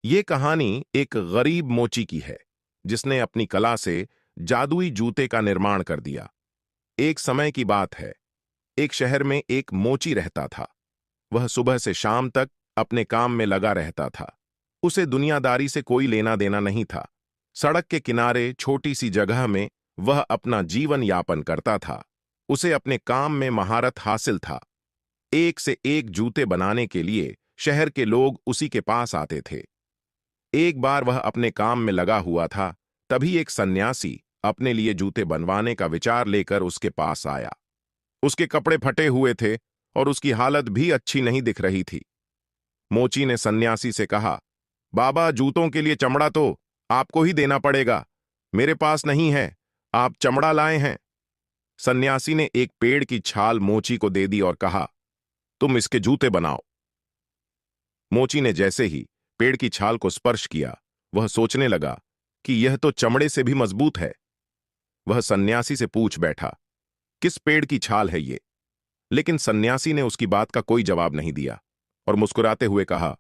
ये कहानी एक गरीब मोची की है जिसने अपनी कला से जादुई जूते का निर्माण कर दिया। एक समय की बात है। एक शहर में एक मोची रहता था। वह सुबह से शाम तक अपने काम में लगा रहता था। उसे दुनियादारी से कोई लेना देना नहीं था। सड़क के किनारे छोटी सी जगह में वह अपना जीवन यापन करता था। उसे अपने काम में महारत हासिल था। एक से एक जूते बनाने के लिए शहर के लोग उसी के पास आते थे। एक बार वह अपने काम में लगा हुआ था, तभी एक सन्यासी अपने लिए जूते बनवाने का विचार लेकर उसके पास आया। उसके कपड़े फटे हुए थे और उसकी हालत भी अच्छी नहीं दिख रही थी। मोची ने सन्यासी से कहा, बाबा, जूतों के लिए चमड़ा तो आपको ही देना पड़ेगा। मेरे पास नहीं है, आप चमड़ा लाए हैं। सन्यासी ने एक पेड़ की छाल मोची को दे दी और कहा, तुम इसके जूते बनाओ। मोची ने जैसे ही पेड़ की छाल को स्पर्श किया, वह सोचने लगा कि यह तो चमड़े से भी मजबूत है। वह सन्यासी से पूछ बैठा, किस पेड़ की छाल है ये? लेकिन सन्यासी ने उसकी बात का कोई जवाब नहीं दिया और मुस्कुराते हुए कहा,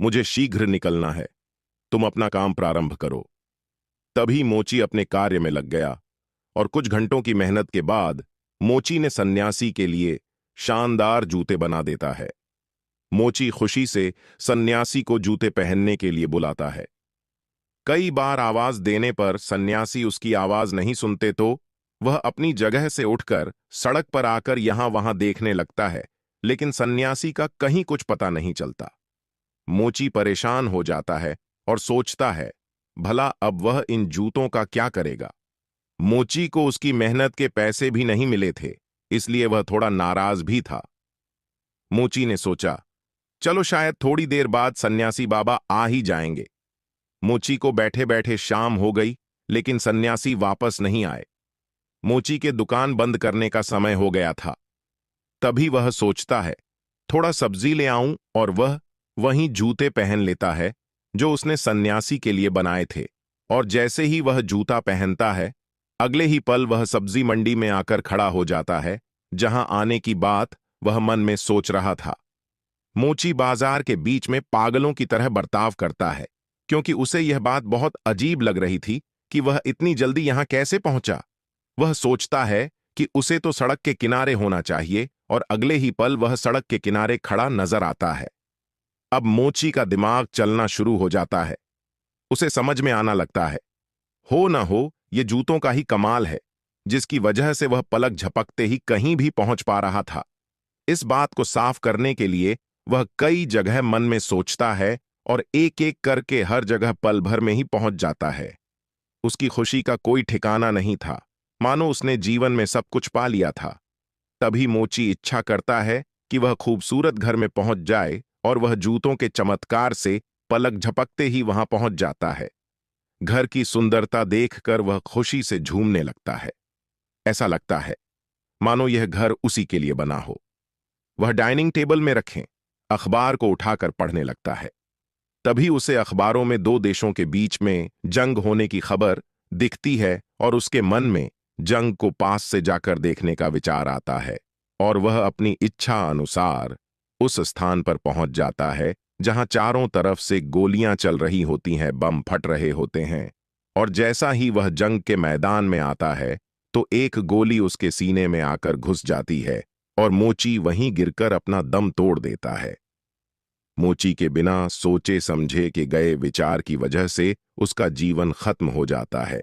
मुझे शीघ्र निकलना है, तुम अपना काम प्रारंभ करो। तभी मोची अपने कार्य में लग गया और कुछ घंटों की मेहनत के बाद मोची ने सन्यासी के लिए शानदार जूते बना देता है। मोची खुशी से सन्यासी को जूते पहनने के लिए बुलाता है। कई बार आवाज देने पर सन्यासी उसकी आवाज नहीं सुनते तो वह अपनी जगह से उठकर सड़क पर आकर यहां वहां देखने लगता है, लेकिन सन्यासी का कहीं कुछ पता नहीं चलता। मोची परेशान हो जाता है और सोचता है, भला अब वह इन जूतों का क्या करेगा। मोची को उसकी मेहनत के पैसे भी नहीं मिले थे, इसलिए वह थोड़ा नाराज भी था। मोची ने सोचा, चलो शायद थोड़ी देर बाद सन्यासी बाबा आ ही जाएंगे। मोची को बैठे बैठे शाम हो गई, लेकिन सन्यासी वापस नहीं आए। मोची के दुकान बंद करने का समय हो गया था। तभी वह सोचता है, थोड़ा सब्जी ले आऊं, और वह वहीं जूते पहन लेता है जो उसने सन्यासी के लिए बनाए थे। और जैसे ही वह जूता पहनता है, अगले ही पल वह सब्जी मंडी में आकर खड़ा हो जाता है, जहां आने की बात वह मन में सोच रहा था। मोची बाजार के बीच में पागलों की तरह बर्ताव करता है, क्योंकि उसे यह बात बहुत अजीब लग रही थी कि वह इतनी जल्दी यहां कैसे पहुंचा। वह सोचता है कि उसे तो सड़क के किनारे होना चाहिए, और अगले ही पल वह सड़क के किनारे खड़ा नजर आता है। अब मोची का दिमाग चलना शुरू हो जाता है। उसे समझ में आना लगता है, हो ना हो ये जूतों का ही कमाल है, जिसकी वजह से वह पलक झपकते ही कहीं भी पहुंच पा रहा था। इस बात को साफ करने के लिए वह कई जगह मन में सोचता है और एक एक करके हर जगह पल भर में ही पहुंच जाता है। उसकी खुशी का कोई ठिकाना नहीं था, मानो उसने जीवन में सब कुछ पा लिया था। तभी मोची इच्छा करता है कि वह खूबसूरत घर में पहुंच जाए, और वह जूतों के चमत्कार से पलक झपकते ही वहां पहुंच जाता है। घर की सुंदरता देखकर वह खुशी से झूमने लगता है। ऐसा लगता है मानो यह घर उसी के लिए बना हो। वह डाइनिंग टेबल में रखें अखबार को उठाकर पढ़ने लगता है। तभी उसे अखबारों में दो देशों के बीच में जंग होने की खबर दिखती है, और उसके मन में जंग को पास से जाकर देखने का विचार आता है, और वह अपनी इच्छा अनुसार उस स्थान पर पहुंच जाता है जहां चारों तरफ से गोलियां चल रही होती हैं, बम फट रहे होते हैं। और जैसा ही वह जंग के मैदान में आता है, तो एक गोली उसके सीने में आकर घुस जाती है, और मोची वहीं गिरकर अपना दम तोड़ देता है। मोची के बिना सोचे समझे के गए विचार की वजह से उसका जीवन खत्म हो जाता है।